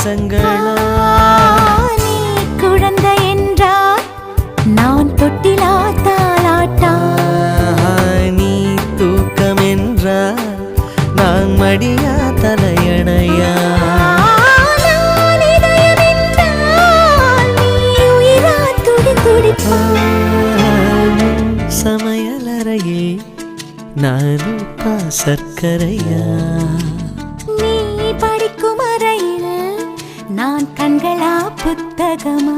நேரங்களா நீ குழந்தை என்றால் நான் தொட்டிலா தாலாட்டா நீ தூக்கம் என்றால் நான் மடியா தலையணையா நான் இதயம் என்றால் நீ உயிரா துடி துடிப்பா சமையலறையே நான் உப்பா சர்க்கரையா நீ படிக்கும் அறையில் நான் கண்களா புத்தகமா